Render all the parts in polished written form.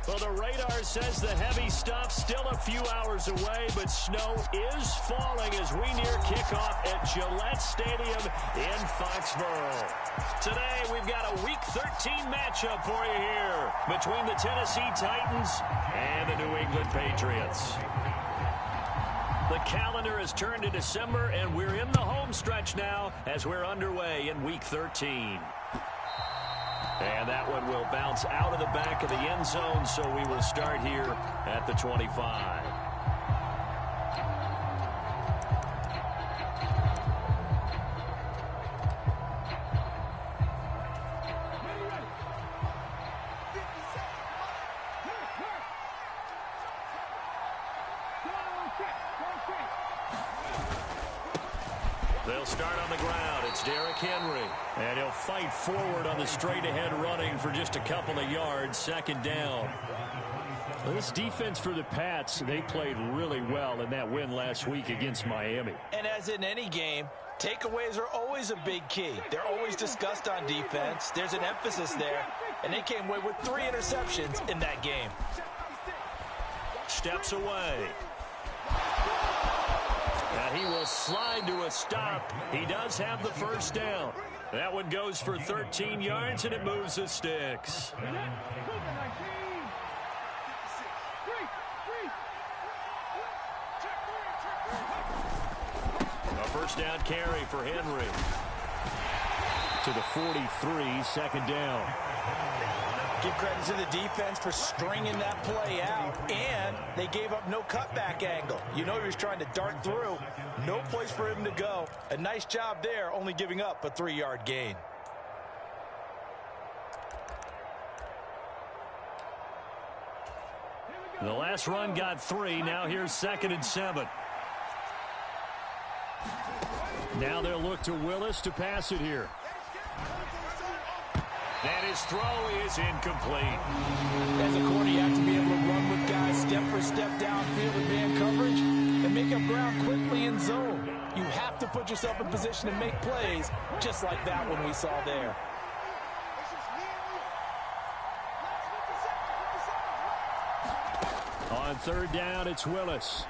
Well, the radar says the heavy stuff still a few hours away, but snow is falling as we near kickoff at Gillette Stadium in Foxborough. Today, we've got a Week 13 matchup for you here between the Tennessee Titans and the New England Patriots. The calendar has turned to December, and we're in the home stretch now as we're underway in Week 13. And that one will bounce out of the back of the end zone, so we will start here at the 25. They'll start on the ground. It's Derrick Henry. And he'll fight forward on the straight-ahead running for just a couple of yards. Second down. Well, this defense for the Pats, they played really well in that win last week against Miami. And as in any game, takeaways are always a big key. They're always discussed on defense. There's an emphasis there. And they came away with 3 interceptions in that game. Steps away. And he will slide to a stop. He does have the first down. That one goes for 13 yards, and it moves the sticks. A first down carry for Henry. To the 43, second down. Give credit to the defense for stringing that play out, and they gave up no cutback angle. You know he was trying to dart through. No place for him to go. A nice job there, only giving up a 3-yard gain. The last run got 3. Now here's 2nd and 7. Now they'll look to Willis to pass it here. And his throw is incomplete. As a corner, you have to be able to run with guys step for step downfield in man coverage and make up ground quickly in zone. You have to put yourself in position to make plays just like that one we saw there. On third down, it's Willis.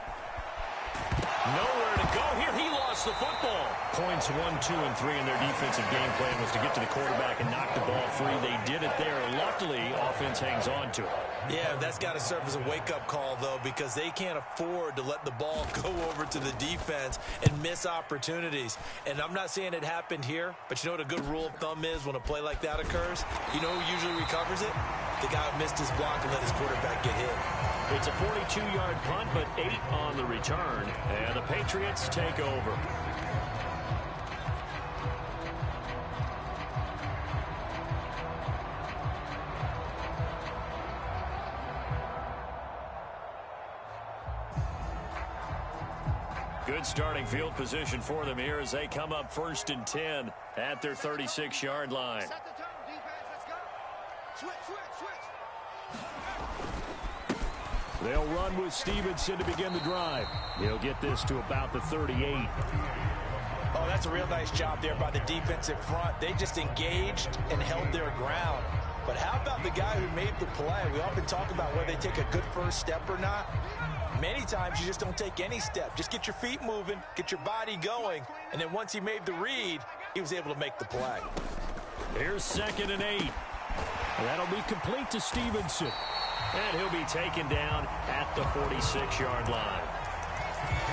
Nowhere to go here. He lost the football. Points 1, 2, and 3 in their defensive game plan was to get to the quarterback and knock the ball free. They did it there. Luckily, offense hangs on to it. Yeah, that's got to serve as a wake-up call, though, because they can't afford to let the ball go over to the defense and miss opportunities. And I'm not saying it happened here, but you know what a good rule of thumb is when a play like that occurs? You know who usually recovers it? The guy who missed his block and let his quarterback get hit. It's a 42-yard punt, but 8 on the return, and the Patriots take over. Good starting field position for them here as they come up 1st and 10 at their 36-yard line. Set the tone, defense. Let's go. Switch. They'll run with Stevenson to begin the drive. He'll get this to about the 38. Oh, that's a real nice job there by the defensive front. They just engaged and held their ground. But how about the guy who made the play? We often talk about whether they take a good first step or not. Many times you just don't take any step. Just get your feet moving, get your body going, and then once he made the read, he was able to make the play. Here's 2nd and 8. That'll be complete to Stevenson. And he'll be taken down at the 46-yard line.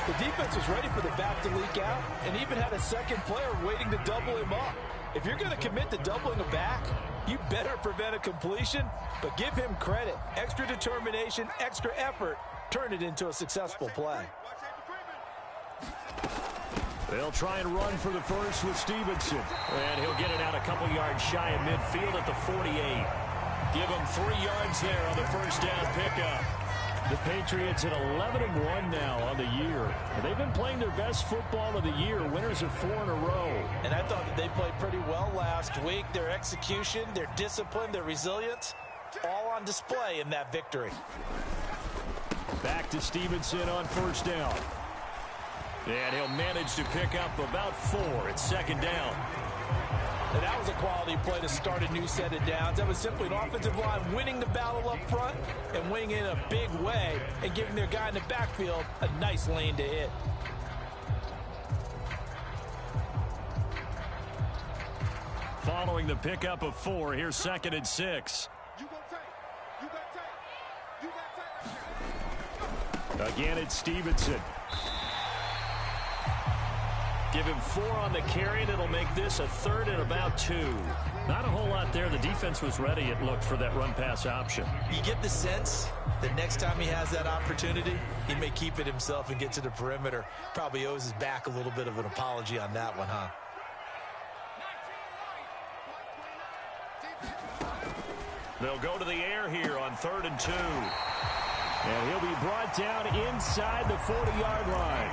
The defense was ready for the back to leak out and even had a second player waiting to double him up. If you're going to commit to doubling a back, you better prevent a completion, but give him credit. Extra determination, extra effort, turn it into a successful play. They'll try and run for the first with Stevenson. And he'll get it out a couple yards shy of midfield at the 48. Give him 3 yards there on the first down pickup. The Patriots at 11-1 now on the year. They've been playing their best football of the year. Winners of 4 in a row. And I thought that they played pretty well last week. Their execution, their discipline, their resilience, all on display in that victory. Back to Stevenson on first down. And he'll manage to pick up about 4. It's 2nd down. And that was a quality play to start a new set of downs. That was simply an offensive line winning the battle up front and winning in a big way and giving their guy in the backfield a nice lane to hit. Following the pickup of 4, here's 2nd and 6. Again, it's Stevenson. Give him 4 on the carry, and it'll make this a 3rd and about 2. Not a whole lot there. The defense was ready, it looked, for that run-pass option. You get the sense that next time he has that opportunity, he may keep it himself and get to the perimeter. Probably owes his back a little bit of an apology on that one, huh? They'll go to the air here on 3rd and 2. And he'll be brought down inside the 40-yard line.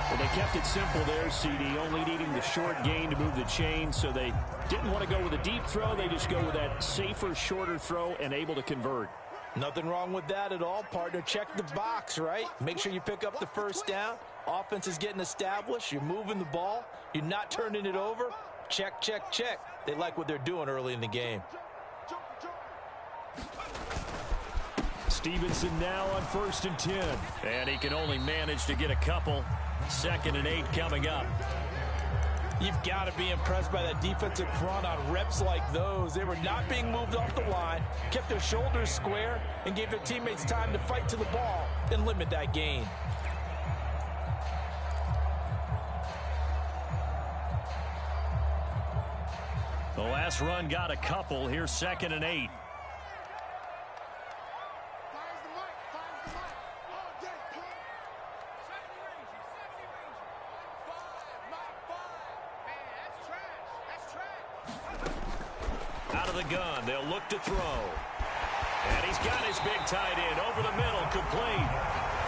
Well, they kept it simple there, CD, only needing the short gain to move the chain, so they didn't want to go with a deep throw. They just go with that safer, shorter throw and able to convert. Nothing wrong with that at all, partner. Check the box, right? Make sure you pick up the first down. Offense is getting established. You're moving the ball. You're not turning it over. Check, check, check. They like what they're doing early in the game. Stevenson now on 1st and 10. And he can only manage to get a couple. 2nd and 8 coming up. You've got to be impressed by that defensive front on reps like those. They were not being moved off the line, kept their shoulders square, and gave their teammates time to fight to the ball and limit that gain. The last run got a couple. Here's 2nd and 8. Out of the gun, they'll look to throw. And he's got his big tight end over the middle, complete.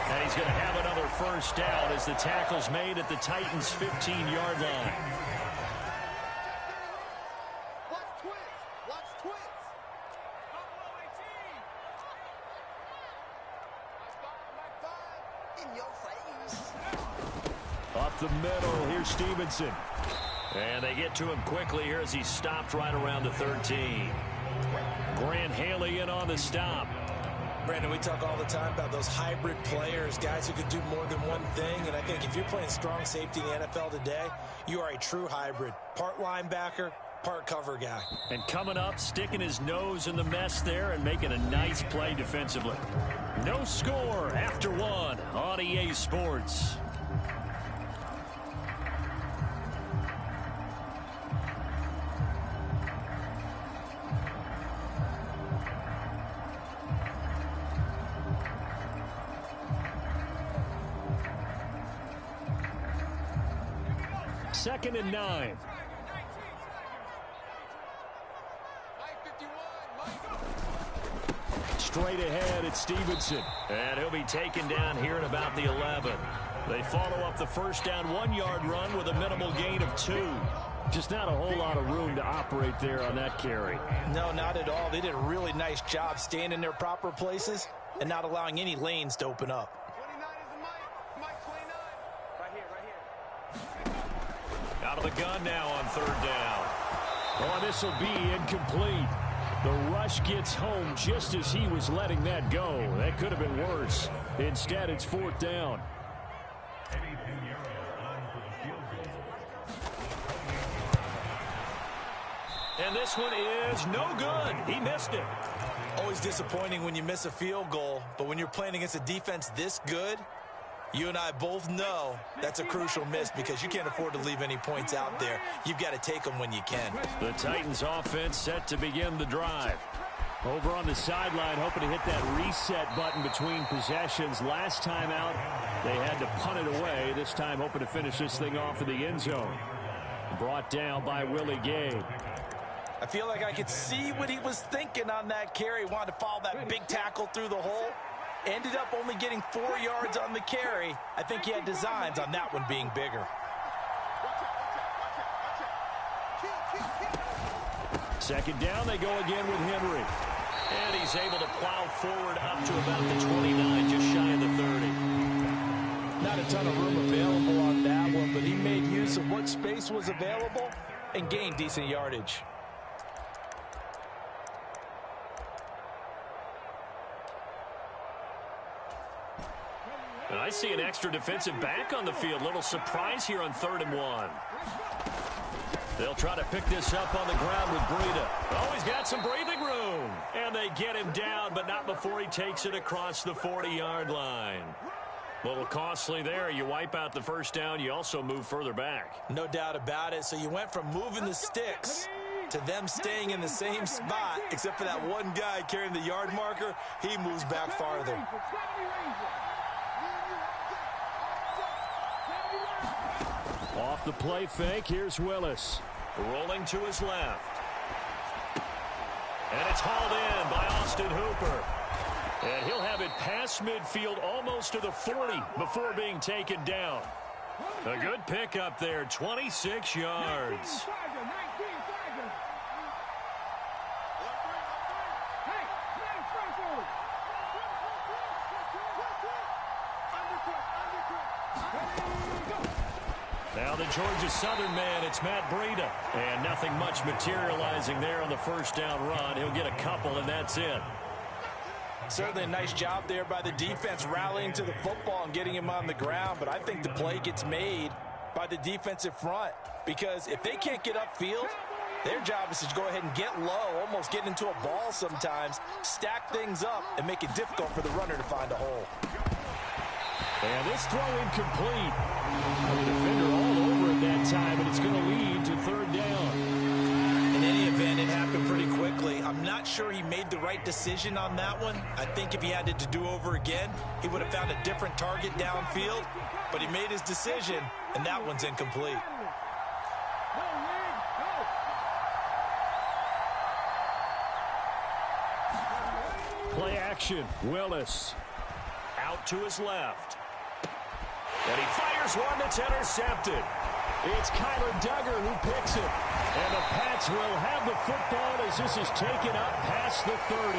And he's going to have another first down as the tackle's made at the Titans' 15-yard line. Up the middle, here's Stevenson. And they get to him quickly here as he stopped right around the 13. Grant Haley in on the stop. Brandon, we talk all the time about those hybrid players, guys who can do more than one thing. And I think if you're playing strong safety in the NFL today, you are a true hybrid. Part linebacker, part cover guy. And coming up, sticking his nose in the mess there and making a nice play defensively. No score after 1 on EA Sports. Second and 9. Straight ahead, it's Stevenson. And he'll be taken down here at about the 11. They follow up the first down 1-yard run with a minimal gain of 2. Just not a whole lot of room to operate there on that carry. No, not at all. They did a really nice job staying in their proper places and not allowing any lanes to open up. Out of the gun now on 3rd down. Oh, this will be incomplete. The rush gets home just as he was letting that go. That could have been worse. Instead, it's 4th down. And this one is no good. He missed it. Always disappointing when you miss a field goal, but when you're playing against a defense this good, you and I both know that's a crucial miss because you can't afford to leave any points out there. You've got to take them when you can. The Titans offense set to begin the drive. Over on the sideline, hoping to hit that reset button between possessions. Last time out, they had to punt it away. This time, hoping to finish this thing off in the end zone. Brought down by Willie Gay. I feel like I could see what he was thinking on that carry. Wanted to follow that big tackle through the hole. Ended up only getting 4 yards on the carry. I think he had designs on that one being bigger. Second down, they go again with Henry. And he's able to plow forward up to about the 29, just shy of the 30. Not a ton of room available on that one, but he made use of what space was available and gain decent yardage. And I see an extra defensive back on the field. Little surprise here on 3rd and 1. They'll try to pick this up on the ground with Breida. Oh, he's got some breathing room. And they get him down, but not before he takes it across the 40-yard line. A little costly there. You wipe out the first down. You also move further back. No doubt about it. So you went from moving the sticks to them staying in the same spot, except for that one guy carrying the yard marker. He moves back farther. Off the play fake, here's Willis. Rolling to his left. And it's hauled in by Austin Hooper. And he'll have it past midfield almost to the 40 before being taken down. A good pickup there, 26 yards. Now the Georgia Southern man, it's Matt Breida. And nothing much materializing there on the first down run. He'll get a couple, and that's it. Certainly a nice job there by the defense rallying to the football and getting him on the ground. But I think the play gets made by the defensive front. Because if they can't get upfield, their job is to go ahead and get low, almost get into a ball sometimes, stack things up, and make it difficult for the runner to find a hole. And this throw incomplete. The defender all over it that time, and it's going to lead to 3rd down. In any event, it happened pretty quickly. I'm not sure he made the right decision on that one. I think if he had to do over again, he would have found a different target downfield. But he made his decision, and that one's incomplete. Play action. Willis out to his left. And he fires one that's intercepted. It's Kyler Duggar who picks it. And the Pats will have the football as this is taken up past the 30.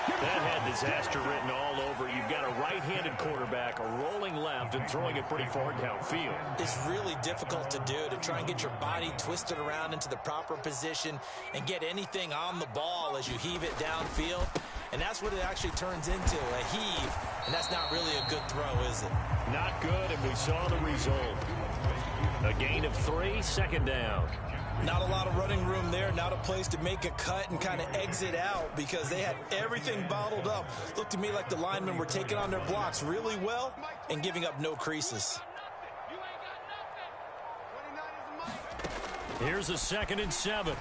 That had disaster written all over. You've got a right-handed quarterback, a rolling left, and throwing it pretty far downfield. It's really difficult to do, to try and get your body twisted around into the proper position and get anything on the ball as you heave it downfield. And that's what it actually turns into, a heave. And that's not really a good throw, is it? Not good, and we saw the result. A gain of 3, 2nd down. Not a lot of running room there, not a place to make a cut and kind of exit out because they had everything bottled up. Looked to me like the linemen were taking on their blocks really well and giving up no creases. Here's a 2nd and 7.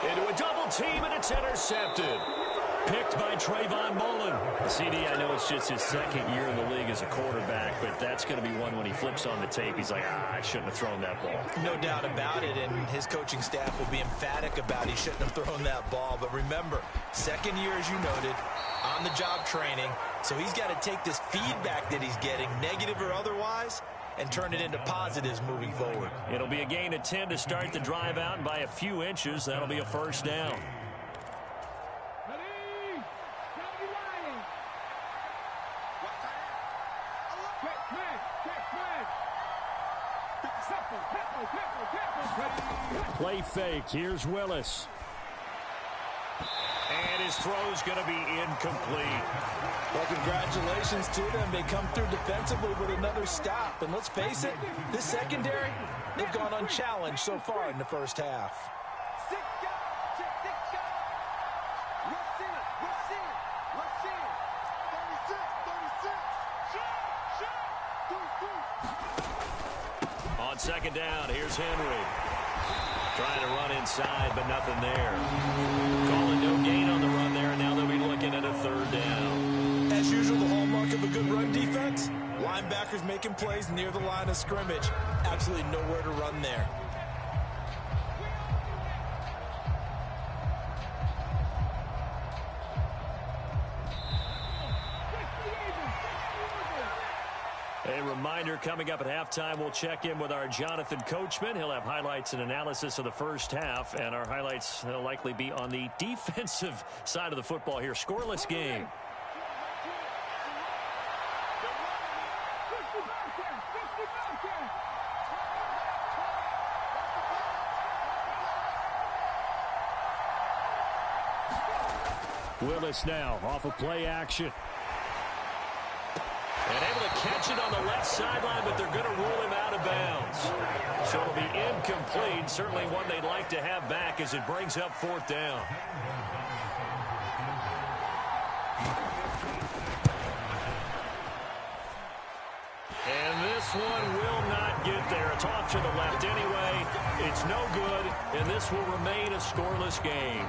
Into a double team, and it's intercepted. Picked by Trayvon Mullen. CD, I know it's just his 2nd year in the league as a quarterback, but that's going to be one when he flips on the tape. He's like, I shouldn't have thrown that ball. No doubt about it, and his coaching staff will be emphatic about he shouldn't have thrown that ball. But remember, 2nd year, as you noted, on-the-job training. So he's got to take this feedback that he's getting, negative or otherwise, and turn it into positives moving forward. It'll be a gain of 10 to start the drive out, and by a few inches, that'll be a 1st down. Play fake. Here's Willis. And his throw's going to be incomplete. Well, congratulations to them. They come through defensively with another stop. And let's face it, this secondary, they've gone unchallenged so far in the first half. On 2nd down, here's Henry. Trying to run inside, but nothing there. Calling no gain on the run there, and now they'll be looking at a 3rd down. As usual, the hallmark of a good run defense, linebackers making plays near the line of scrimmage. Absolutely nowhere to run there. A reminder, coming up at halftime, we'll check in with our Jonathan Coachman. He'll have highlights and analysis of the first half, and our highlights will likely be on the defensive side of the football here. Scoreless game. Willis now off of play action. And able to catch it on the left sideline, but they're going to rule him out of bounds. So it'll be incomplete. Certainly one they'd like to have back as it brings up 4th down. And this one will not get there. It's off to the left anyway. It's no good, and this will remain a scoreless game.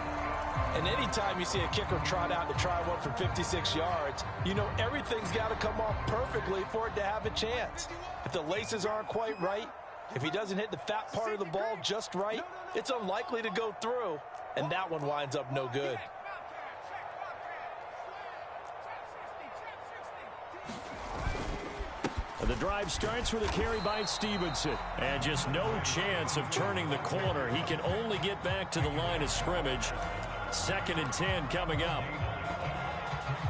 And anytime you see a kicker trot out to try one from 56 yards, you know everything's got to come off perfectly for it to have a chance. If the laces aren't quite right, if he doesn't hit the fat part of the ball just right, it's unlikely to go through, and that one winds up no good. The drive starts with a carry by Stevenson. And just no chance of turning the corner. He can only get back to the line of scrimmage. 2nd and 10 coming up.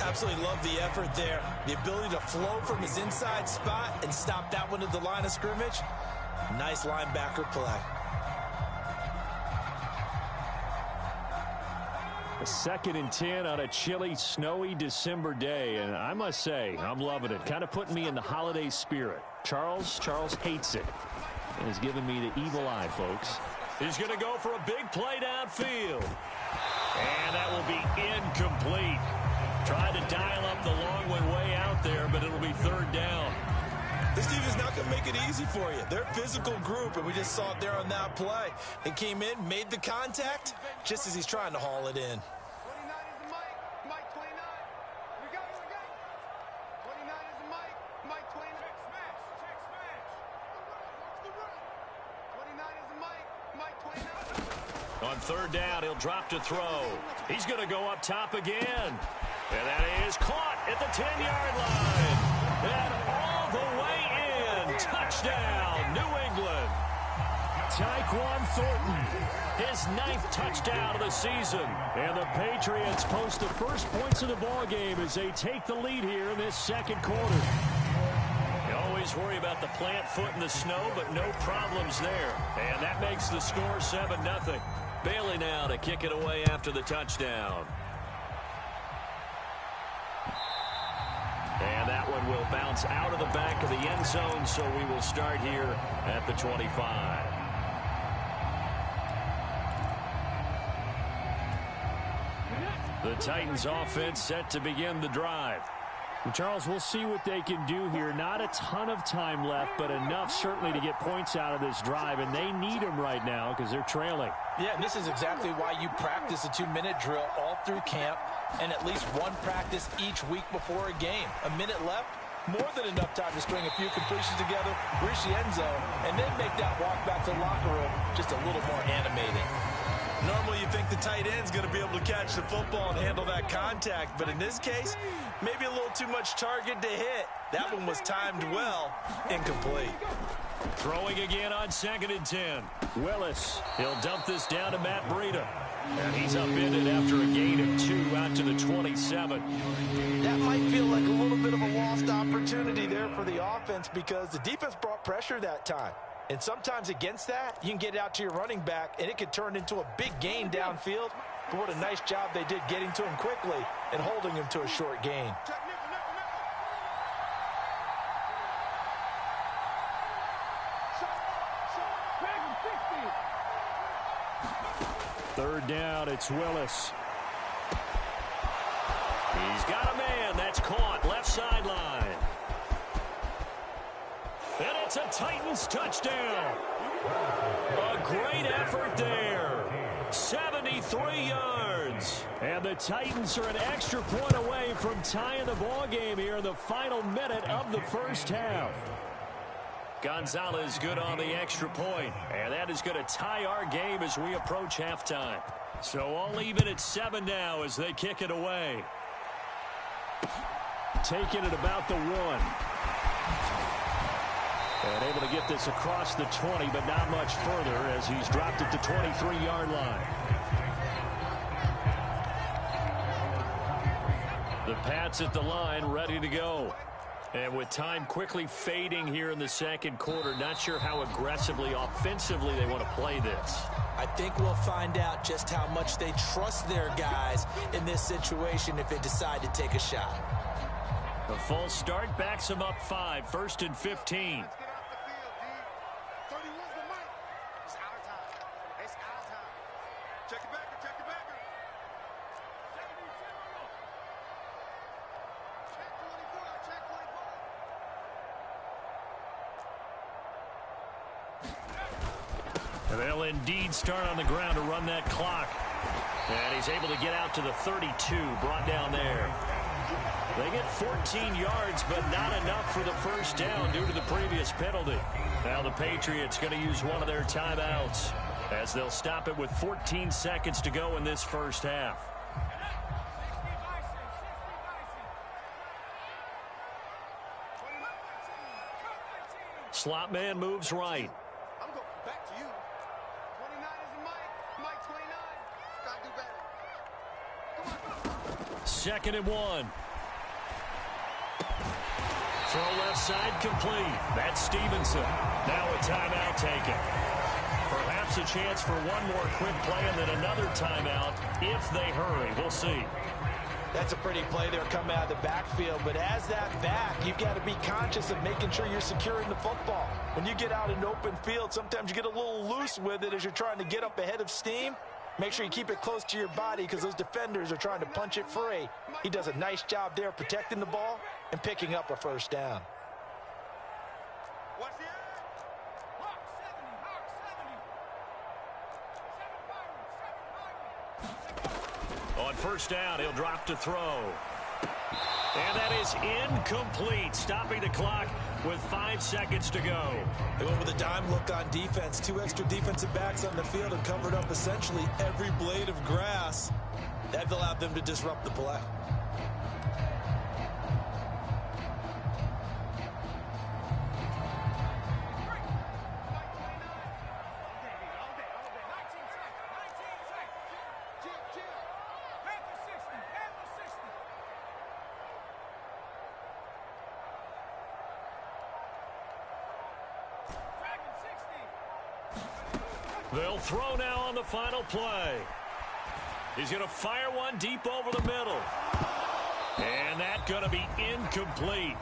Absolutely love the effort there. The ability to flow from his inside spot and stop that one at the line of scrimmage. Nice linebacker play. A 2nd and 10 on a chilly, snowy December day. And I must say, I'm loving it. Kind of putting me in the holiday spirit. Charles hates it. And has given me the evil eye, folks. He's going to go for a big play downfield. And that will be incomplete. Tried to dial up the long one way out there, but it'll be 3rd down. This team is not going to make it easy for you. They're a physical group, and we just saw it there on that play. It came in, made the contact, just as he's trying to haul it in. 29 is the Mike. Mike 29. We got it. 29 is the Mike. Mike 29. Check smash. Watch the run. 29 is the Mike. Mike 29. On 3rd down, he'll drop to throw. He's going to go up top again. And that is caught at the 10-yard line. And all the way in. Touchdown, New England. Tyquan Thornton, his 9th touchdown of the season. And the Patriots post the first points of the ballgame as they take the lead here in this 2nd quarter. You always worry about the plant foot in the snow, but no problems there. And that makes the score 7-0. Bailey now to kick it away after the touchdown. And that one will bounce out of the back of the end zone, so we will start here at the 25. The Titans offense set to begin the drive. And Charles, we'll see what they can do here. Not a ton of time left, but enough certainly to get points out of this drive, and they need them right now because they're trailing. Yeah, and this is exactly why you practice a 2-minute drill all through camp and at least one practice each week before a game. A minute left, more than enough time to string a few completions together, reach the end zone, and then make that walk back to the locker room just a little more animating. Normally you think the tight end's going to be able to catch the football and handle that contact, but in this case, maybe a little too much target to hit. That one was timed well, incomplete. Throwing again on 2nd and 10. Willis, he'll dump this down to Matt Breida. And he's upended after a gain of 2 out to the 27. That might feel like a little bit of a lost opportunity there for the offense because the defense brought pressure that time. And sometimes against that, you can get out to your running back, and it could turn into a big gain downfield. But what a nice job they did getting to him quickly and holding him to a short gain. Third down, it's Willis. He's got a man. That's caught. Left sideline. And it's a Titans touchdown. A great effort there. 73 yards. And the Titans are an extra point away from tying the ball game here in the final minute of the first half. Gonzalez good on the extra point. And that is going to tie our game as we approach halftime. So all even at 7 now as they kick it away. Taking it about the 1. And able to get this across the 20, but not much further as he's dropped at the 23-yard line. The Pats at the line, ready to go. And with time quickly fading here in the second quarter, not sure how aggressively, offensively they want to play this. I think we'll find out just how much they trust their guys in this situation if they decide to take a shot. The false start backs them up 5, 1st and 15. Let's get off the field, D. 31's the mic. It's out of time. It's out of time. Check it backer, check it backer. Check 24, check 24. They'll indeed start on the ground to run that clock. And he's able to get out to the 32, brought down there. They get 14 yards, but not enough for the first down due to the previous penalty. Now the Patriots going to use one of their timeouts as they'll stop it with 14 seconds to go in this first half. Slot man moves right. I'm going back to you. 29 is the mic. Mic 29. Gotta do better. Come on. 2nd and 1. Throw left side complete. That's Stevenson. Now a timeout taken. Perhaps a chance for one more quick play and then another timeout if they hurry. We'll see. That's a pretty play there coming out of the backfield, but as that back, you've got to be conscious of making sure you're securing the football. When you get out in open field, sometimes you get a little loose with it as you're trying to get up ahead of steam. Make sure you keep it close to your body because those defenders are trying to punch it free. He does a nice job there protecting the ball and picking up a first down. What's the Hawk 70, On first down, he'll drop to throw. And that is incomplete, stopping the clock with 5 seconds to go. They went with a dime look on defense. 2 extra defensive backs on the field and covered up essentially every blade of grass. That allowed them to disrupt the play. They'll throw now on the final play. He's going to fire one deep over the middle. And that's going to be incomplete.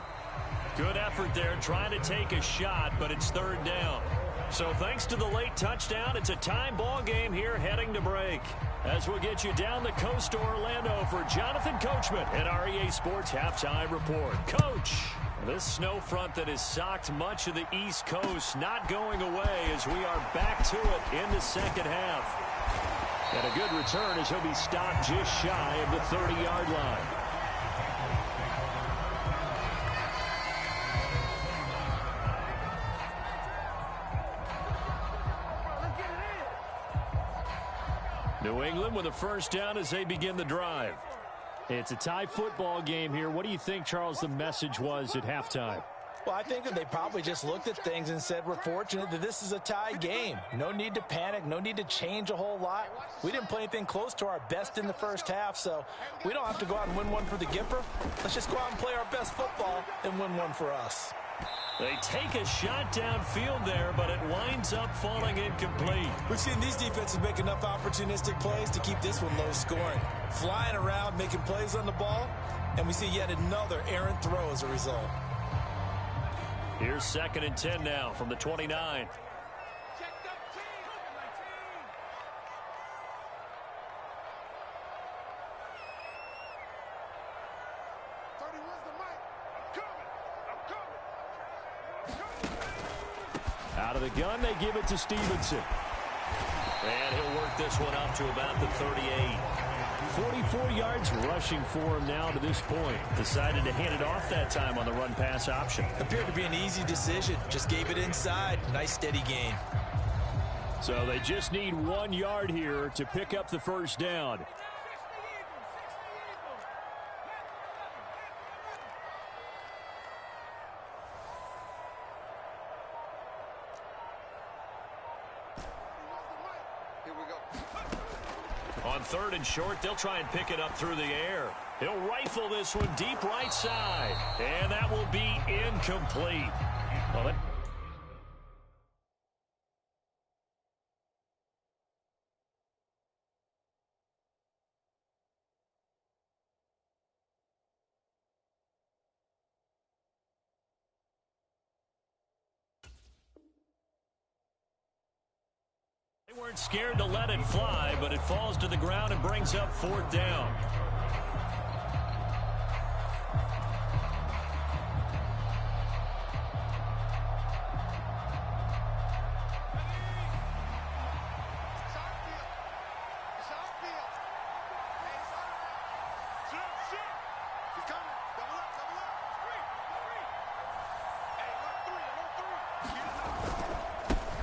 Good effort there trying to take a shot, but it's 3rd down. So thanks to the late touchdown, it's a time ball game here heading to break. As we'll get you down the coast to Orlando for Jonathan Coachman at REA Sports Halftime Report. Coach, this snow front that has socked much of the East Coast not going away as we are back to it in the second half. And a good return as he'll be stopped just shy of the 30-yard line. New England with a first down as they begin the drive. It's a tie football game here. What do you think, Charles, the message was at halftime? Well, I think that they probably just looked at things and said, we're fortunate that this is a tie game. No need to panic. No need to change a whole lot. We didn't play anything close to our best in the first half, so we don't have to go out and win one for the Gipper. Let's just go out and play our best football and win one for us. They take a shot downfield there, but it winds up falling incomplete. We've seen these defenses make enough opportunistic plays to keep this one low scoring. Flying around, making plays on the ball, and we see yet another errant throw as a result. Here's 2nd and 10 now from the 29. Out of the gun, they give it to Stevenson. And he'll work this one up to about the 38. 44 yards rushing for him now to this point. Decided to hand it off that time on the run-pass option. Appeared to be an easy decision. Just gave it inside. Nice steady gain. So they just need 1 yard here to pick up the first down. On 3rd and short, they'll try and pick it up through the air. He'll rifle this one deep right side. And that will be incomplete. Well, weren't scared to let it fly, but it falls to the ground and brings up 4th down.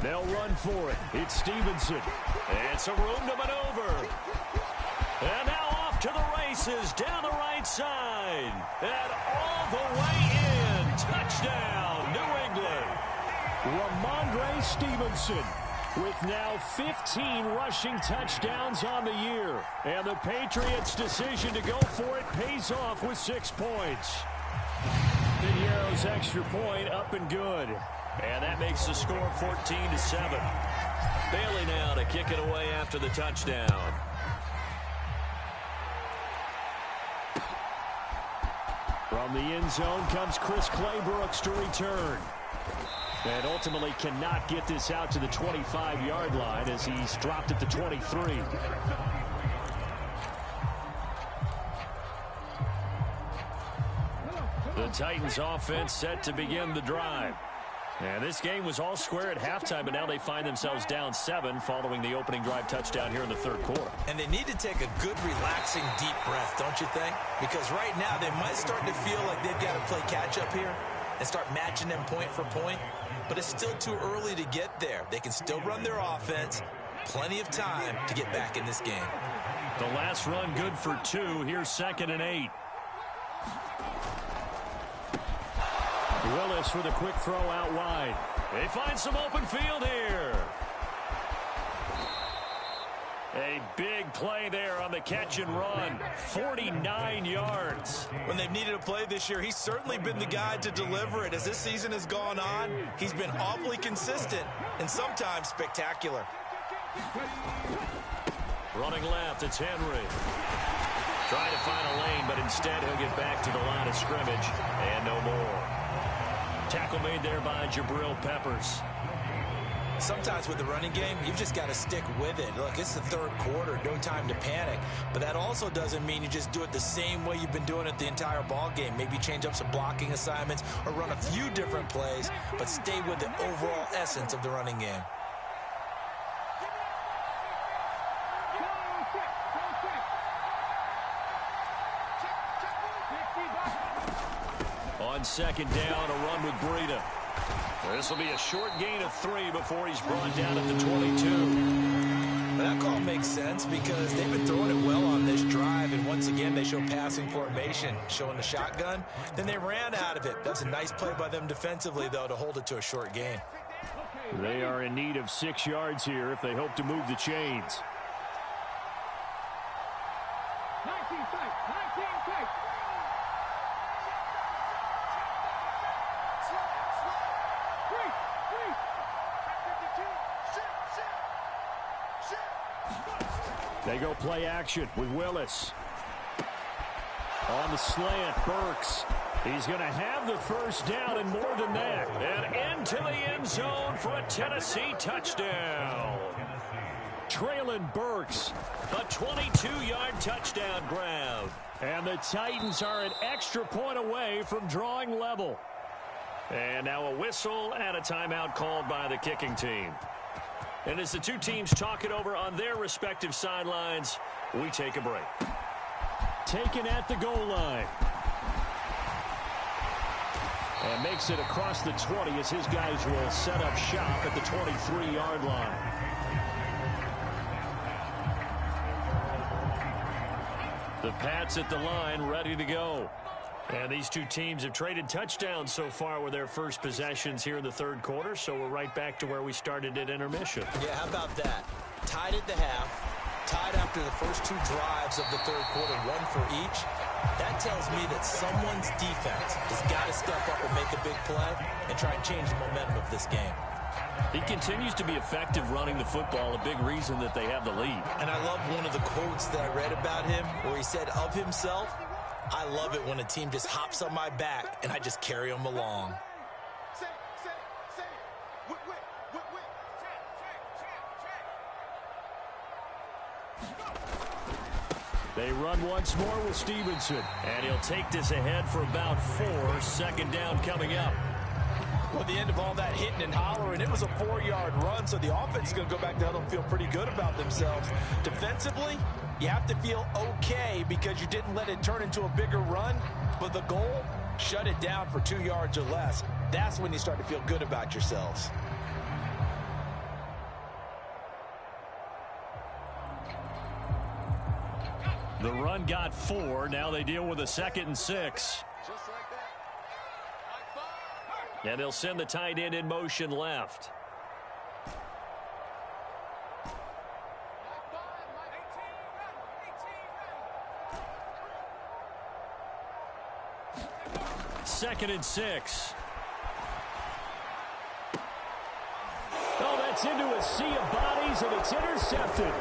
They'll run for it. It's Stevenson. And some room to maneuver. And now off to the races down the right side. And all the way in. Touchdown, New England. Ramondre Stevenson with now 15 rushing touchdowns on the year. And the Patriots' decision to go for it pays off with 6 points. Piñeiro's extra point up and good. And that makes the score 14-7. Bailey now to kick it away after the touchdown. From the end zone comes Chris Claybrooks to return. And ultimately cannot get this out to the 25-yard line as he's dropped at the 23. The Titans offense set to begin the drive. And this game was all square at halftime, but now they find themselves down 7 following the opening drive touchdown here in the 3rd quarter. And they need to take a good, relaxing, deep breath, don't you think? Because right now they might start to feel like they've got to play catch-up here and start matching them point for point. But it's still too early to get there. They can still run their offense. Plenty of time to get back in this game. The last run good for 2. Here's 2nd and 8. Willis with a quick throw out wide. They find some open field here. A big play there on the catch and run. 49 yards. When they've needed a play this year, he's certainly been the guy to deliver it. As this season has gone on, he's been awfully consistent and sometimes spectacular. Running left, it's Henry. Trying to find a lane, but instead he'll get back to the line of scrimmage and no more. Tackle made there by Jabril Peppers. Sometimes with the running game, you've just got to stick with it. Look, it's the 3rd quarter, no time to panic. But that also doesn't mean you just do it the same way you've been doing it the entire ball game. Maybe change up some blocking assignments or run a few different plays, but stay with the overall essence of the running game. On 2nd down, a run with Breida. This will be a short gain of 3 before he's brought down at the 22. That call makes sense because they've been throwing it well on this drive, and once again they show passing formation, showing the shotgun. Then they ran out of it. That's a nice play by them defensively, though, to hold it to a short gain. They are in need of 6 yards here if they hope to move the chains. 19 safe. They go play action with Willis. On the slant, Burks. He's going to have the 1st down and more than that. And into the end zone for a Tennessee touchdown. Traylon Burks, a 22-yard touchdown grab. And the Titans are an extra point away from drawing level. And now a whistle and a timeout called by the kicking team. And as the two teams talk it over on their respective sidelines, we take a break. Taken at the goal line. And makes it across the 20 as his guys will set up shop at the 23-yard line. The Pats at the line, ready to go. And these two teams have traded touchdowns so far with their first possessions here in the 3rd quarter, so we're right back to where we started at intermission. Yeah, how about that? Tied at the half, tied after the first 2 drives of the 3rd quarter, 1 for each. That tells me that someone's defense has got to step up and make a big play and try and change the momentum of this game. He continues to be effective running the football, a big reason that they have the lead. And I love one of the quotes that I read about him where he said of himself, "I love it when a team just hops on my back and I just carry them along." They run once more with Stevenson. And he'll take this ahead for about 4. Second down coming up. Well, at the end of all that hitting and hollering, it was a 4-yard run, so the offense is going to go back to huddle and feel pretty good about themselves. Defensively, you have to feel okay because you didn't let it turn into a bigger run, but the goal, shut it down for 2 yards or less. That's when you start to feel good about yourselves. The run got 4. Now they deal with a 2nd and 6. And they'll send the tight end in motion left. Second and 6. Oh, that's into a sea of bodies, and it's intercepted.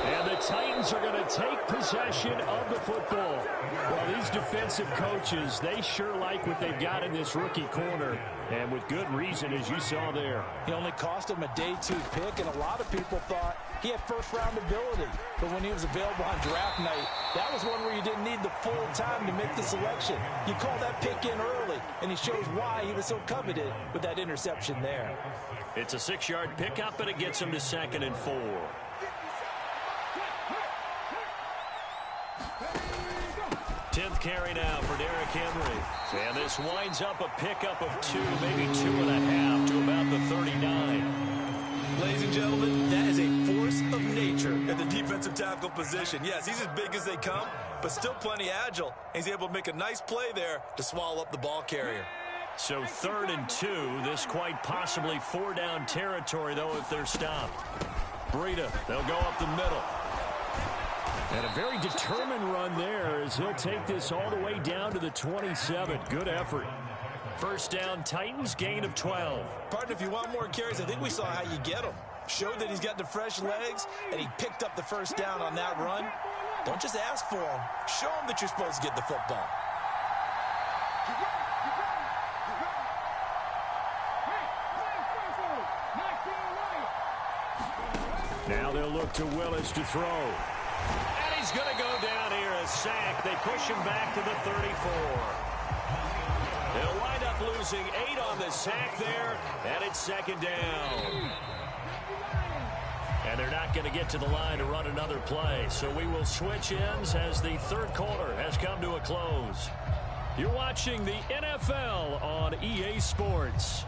And the Titans are going to take possession of the football. Well, these defensive coaches, they sure like what they've got in this rookie corner. And with good reason, as you saw there. He only cost him a day 2 pick, and a lot of people thought he had first-round ability. But when he was available on draft night, that was one where you didn't need the full time to make the selection. You call that pick in early, and he shows why he was so coveted with that interception there. It's a 6-yard pickup, and it gets him to 2nd and 4. 10th carry now for Derrick Henry. And this winds up a pickup of 2, maybe 2.5 to about the 39. Ladies and gentlemen, that is a force of nature at the defensive tackle position. Yes, he's as big as they come, but still plenty agile. He's able to make a nice play there to swallow up the ball carrier. So 3rd and 2, this quite possibly 4-down territory, though, if they're stopped. Breida, they'll go up the middle. And a very determined run there as he'll take this all the way down to the 27. Good effort. First down, Titans, gain of 12. Partner, if you want more carries, I think we saw how you get them. Showed that he's got the fresh legs, and he picked up the first down on that run. Don't just ask for him. Show him that you're supposed to get the football. Now they'll look to Willis to throw. And he's going to go down here, a sack. They push him back to the 34. They'll wind up losing 8 on the sack there, and it's 2nd down. And they're not going to get to the line to run another play, so we will switch ends as the 3rd quarter has come to a close. You're watching the NFL on EA Sports.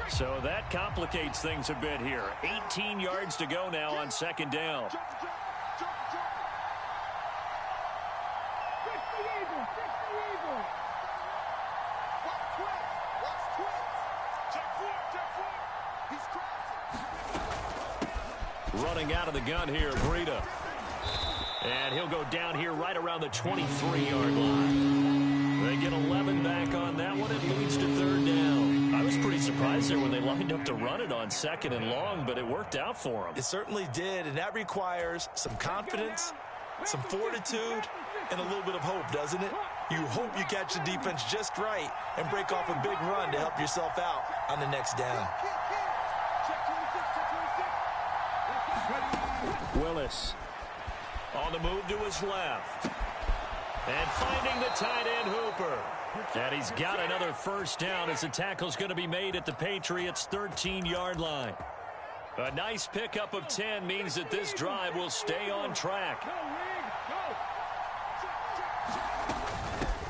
So that complicates things a bit here. 18 yards to go now on 2nd down. Running out of the gun here, Breida. And he'll go down here right around the 23-yard line. They get 11 back on that one. It leads to 3rd down. I was pretty surprised there when they lined up to run it on 2nd and long, but it worked out for them. It certainly did, and that requires some confidence, some fortitude, and a little bit of hope, doesn't it? You hope you catch the defense just right and break off a big run to help yourself out on the next down. Willis on the move to his left. And finding the tight end, Hooper. And he's got another first down as the tackle's going to be made at the Patriots' 13-yard line. A nice pickup of 10 means that this drive will stay on track.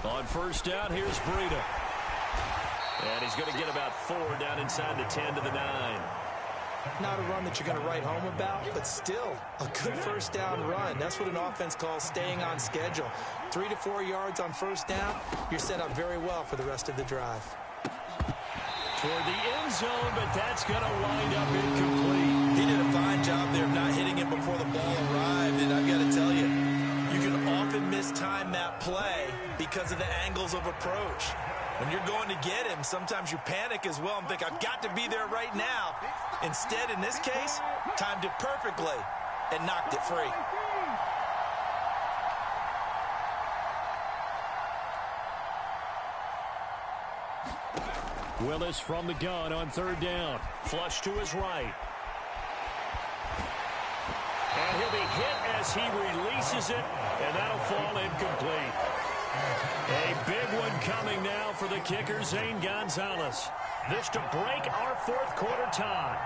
On first down, here's Breida. And he's going to get about 4 down inside the 10 to the 9. Not a run that you're going to write home about, but still a good first down run. That's what an offense calls staying on schedule. 3 to 4 yards on first down, you're set up very well for the rest of the drive. Toward the end zone, but that's going to wind up incomplete. He did a fine job there of not hitting it before the ball arrived, and I've got to tell you, you can often mistime that play because of the angles of approach. When you're going to get him, sometimes you panic as well and think, I've got to be there right now. Instead, in this case, timed it perfectly and knocked it free. Willis from the gun on third down. Flush to his right. And he'll be hit as he releases it, and that'll fall incomplete. A big one coming now for the kicker, Zane Gonzalez. This to break our fourth quarter tie.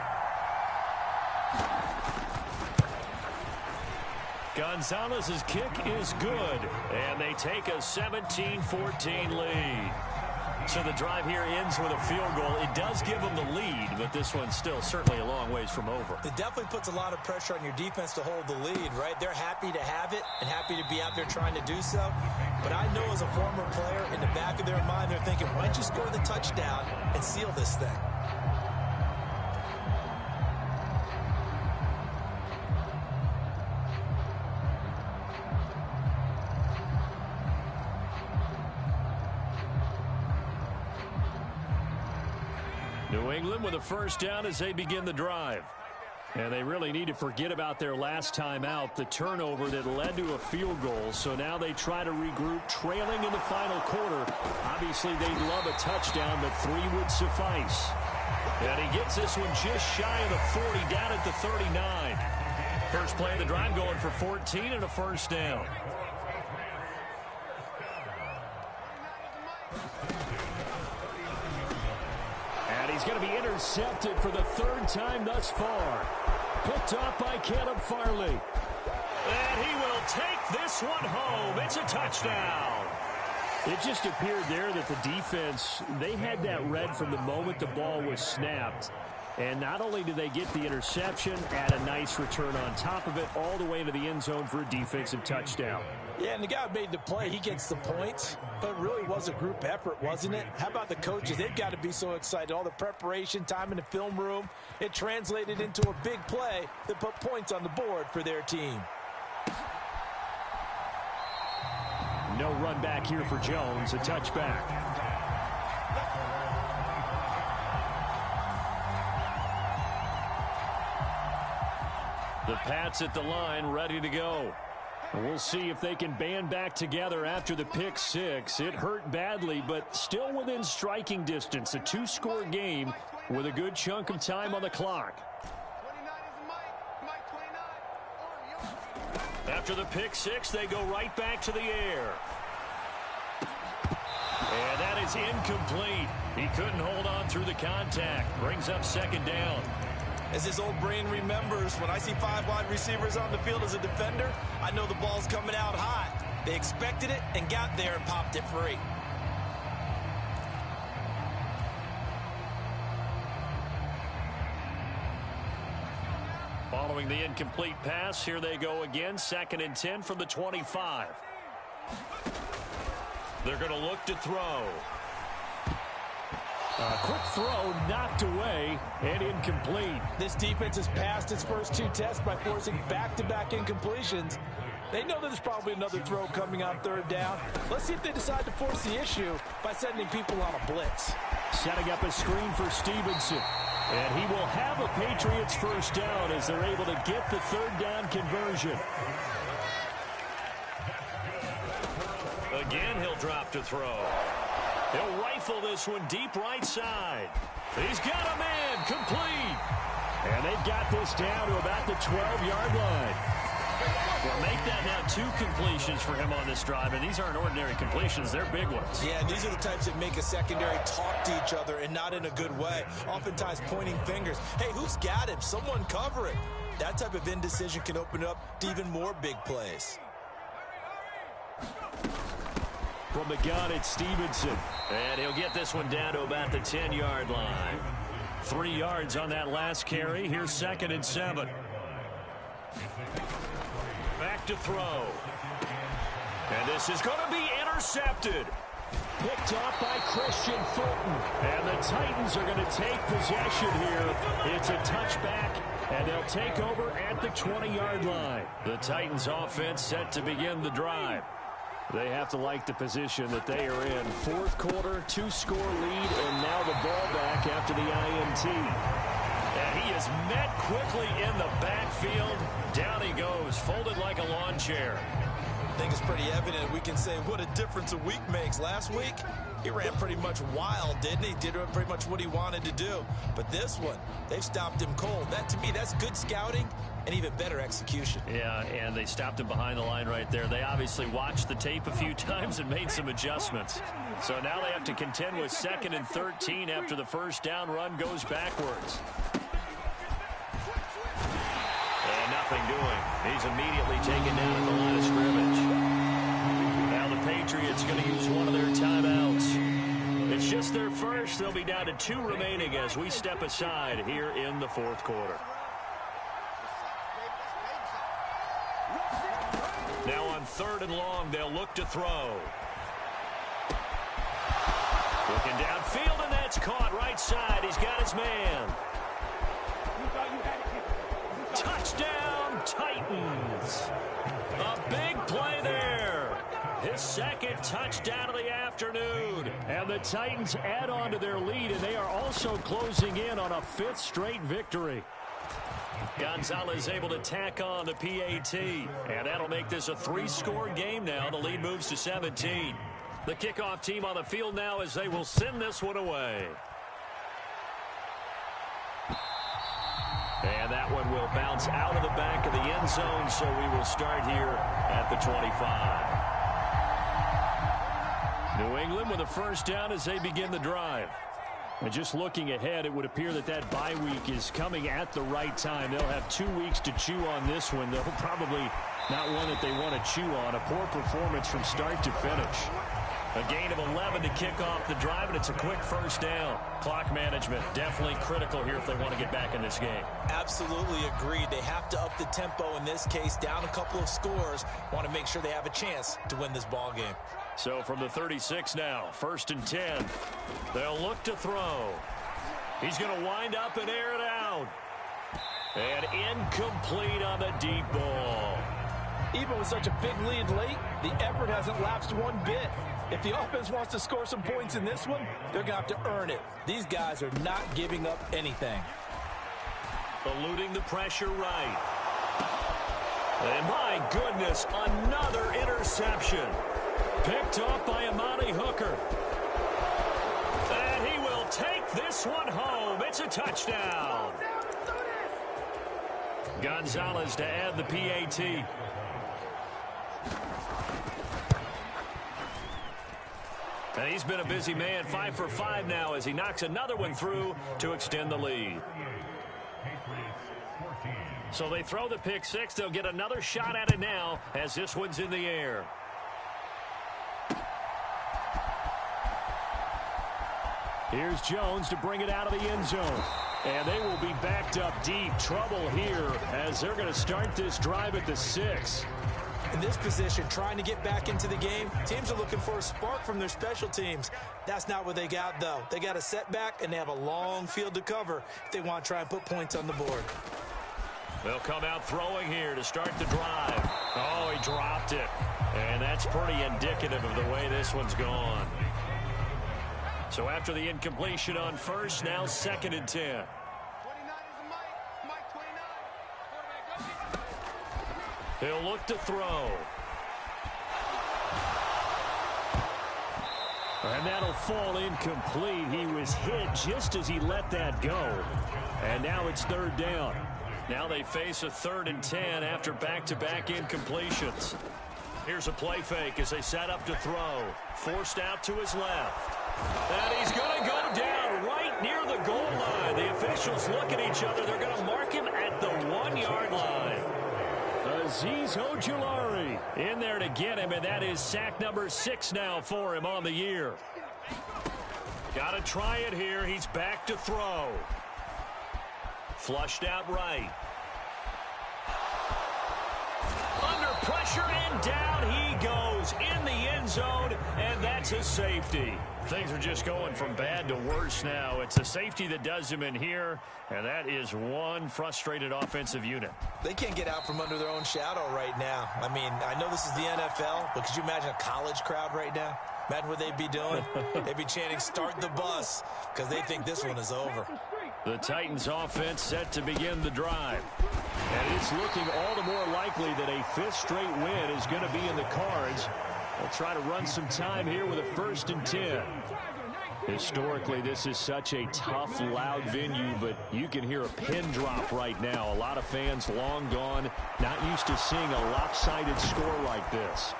Gonzalez's kick is good, and they take a 17-14 lead. So the drive here ends with a field goal. It does give them the lead, but this one's still certainly a long ways from over. It definitely puts a lot of pressure on your defense to hold the lead, right? They're happy to have it and happy to be out there trying to do so. But I know as a former player, in the back of their mind, they're thinking, why don't you score the touchdown and seal this thing? New England with a first down as they begin the drive. And they really need to forget about their last time out, the turnover that led to a field goal. So now they try to regroup, trailing in the final quarter. Obviously, they'd love a touchdown, but 3 would suffice. And he gets this one just shy of the 40, down at the 39. First play of the drive going for 14 and a first down. And he's going to be intercepted for the third time thus far. Picked off by Caleb Farley. And he will take this one home. It's a touchdown. It just appeared there that the defense, they had that read from the moment the ball was snapped. And not only did they get the interception, add a nice return on top of it, all the way into the end zone for a defensive touchdown. Yeah, and the guy who made the play, he gets the points. But it really was a group effort, wasn't it? How about the coaches? They've got to be so excited. All the preparation, time in the film room, it translated into a big play that put points on the board for their team. No run back here for Jones, a touchback. The Pats at the line, ready to go. We'll see if they can band back together after the pick six. It hurt badly, but still within striking distance. A 2-score game with a good chunk of time on the clock. After the pick six, they go right back to the air. And that is incomplete. He couldn't hold on through the contact. Brings up second down. As his old brain remembers, when I see 5 wide receivers on the field as a defender, I know the ball's coming out hot. They expected it and got there and popped it free. Following the incomplete pass, here they go again. 2nd and 10 from the 25. They're going to look to throw. A quick throw knocked away and incomplete. This defense has passed its first 2 tests by forcing back-to-back incompletions. They know there's probably another throw coming on third down. Let's see if they decide to force the issue by sending people on a blitz. Setting up a screen for Stevenson. And he will have a Patriots first down as they're able to get the third down conversion. Again, he'll drop to throw. He'll rifle this one deep right side. He's got a man, complete. And they've got this down to about the 12-yard line. Well, make that now 2 completions for him on this drive, and these aren't ordinary completions. They're big ones. Yeah, and these are the types that make a secondary talk to each other and not in a good way. Oftentimes pointing fingers. Hey, who's got him? Someone cover it. That type of indecision can open up to even more big plays. From the gun, it's Stevenson. And he'll get this one down to about the 10-yard line. 3 yards on that last carry. Here's 2nd and 7. Back to throw. And this is going to be intercepted. Picked off by Christian Fulton. And the Titans are going to take possession here. It's a touchback, and they'll take over at the 20-yard line. The Titans offense set to begin the drive. They have to like the position that they are in. 4th quarter, 2-score lead, and now the ball back after the INT. And he is met quickly in the backfield. Down he goes, folded like a lawn chair. I think it's pretty evident we can say what a difference a week makes. Last week, He ran pretty much wild, didn't he? Did pretty much what he wanted to do. But this one, they've stopped him cold. That, to me, that's good scouting and even better execution. Yeah, and they stopped him behind the line right there. They obviously watched the tape a few times and made some adjustments. So now they have to contend with 2nd and 13 after the first down run goes backwards. And nothing doing. He's immediately taken down at the line of scrimmage. Now the Patriots going to use one of their timeouts. It's just their first. They'll be down to 2 remaining as we step aside here in the 4th quarter. Now on 3rd and long, they'll look to throw. Looking downfield, and that's caught right side. He's got his man. Touchdown, Titans. A big play there. His 2nd touchdown of the afternoon. And the Titans add on to their lead, and they are also closing in on a 5th straight victory. Gonzalez able to tack on the PAT, and that'll make this a 3-score game now. The lead moves to 17. The kickoff team on the field now as they will send this one away. And that one will bounce out of the back of the end zone, so we will start here at the 25. New England with a first down as they begin the drive. And just looking ahead, it would appear that that bye week is coming at the right time. They'll have 2 weeks to chew on this one. They'll probably not one that they want to chew on. A poor performance from start to finish. A gain of 11 to kick off the drive, and it's a quick first down. Clock management definitely critical here if they want to get back in this game. Absolutely agreed. They have to up the tempo in this case, down a couple of scores. Want to make sure they have a chance to win this ball game. So from the 36 now, 1st and 10. They'll look to throw. He's going to wind up and air it out. And incomplete on the deep ball. Even with such a big lead late, the effort hasn't lapsed one bit. If the offense wants to score some points in this one, they're going to have to earn it. These guys are not giving up anything. Eluding the pressure right. And my goodness, another interception. Picked off by Amani Hooker. And he will take this one home. It's a touchdown. Gonzalez to add the PAT. And he's been a busy man, 5 for 5 now as he knocks another one through to extend the lead. So they throw the pick 6. They'll get another shot at it now as this one's in the air. Here's Jones to bring it out of the end zone. And they will be backed up deep. Trouble here as they're going to start this drive at the 6. In this position, trying to get back into the game, teams are looking for a spark from their special teams. That's not what they got, though. They got a setback, and they have a long field to cover if they want to try and put points on the board. They'll come out throwing here to start the drive. Oh, he dropped it. And that's pretty indicative of the way this one's gone. So after the incompletion on first, now 2nd and 10. He'll look to throw. And that'll fall incomplete. He was hit just as he let that go. And now it's 3rd down. Now they face a 3rd and 10 after back-to-back incompletions. Here's a play fake as they set up to throw. Forced out to his left. And he's going to go down right near the goal line. The officials look at each other. They're going to mark him at the 1-yard line. Azeez Ojulari in there to get him, and that is sack number 6 now for him on the year. Got to try it here. He's back to throw. Flushed out right. Under pressure and down he goes in the end zone, and that's a safety. Things are just going from bad to worse now. It's a safety that does him in here, and that is one frustrated offensive unit. They can't get out from under their own shadow right now. I mean, I know this is the NFL, but could you imagine a college crowd right now? Imagine what they'd be doing. They'd be chanting, "Start the bus," because they think this one is over. The Titans offense set to begin the drive. And it's looking all the more likely that a 5th straight win is going to be in the cards We'll try to run some time here with a 1st and 10. Historically, this is such a tough, loud venue, but you can hear a pin drop right now. A lot of fans long gone, not used to seeing a lopsided score like this.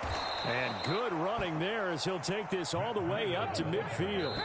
And good running there as he'll take this all the way up to midfield.